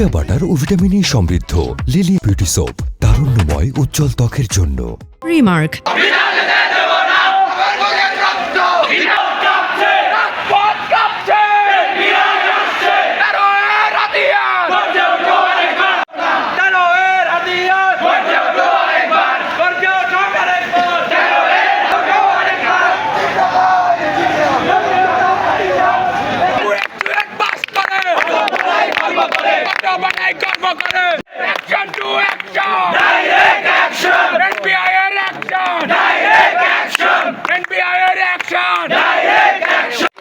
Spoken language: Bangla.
শিয়া বাটার ও ভিটামিন ই সমৃদ্ধ লিলি বিউটি সোপ, তারুণ্যময় উজ্জ্বল ত্বকের জন্য। Remark. Action to action! Direct action! NPI action! Direct action! NPI action! Direct action!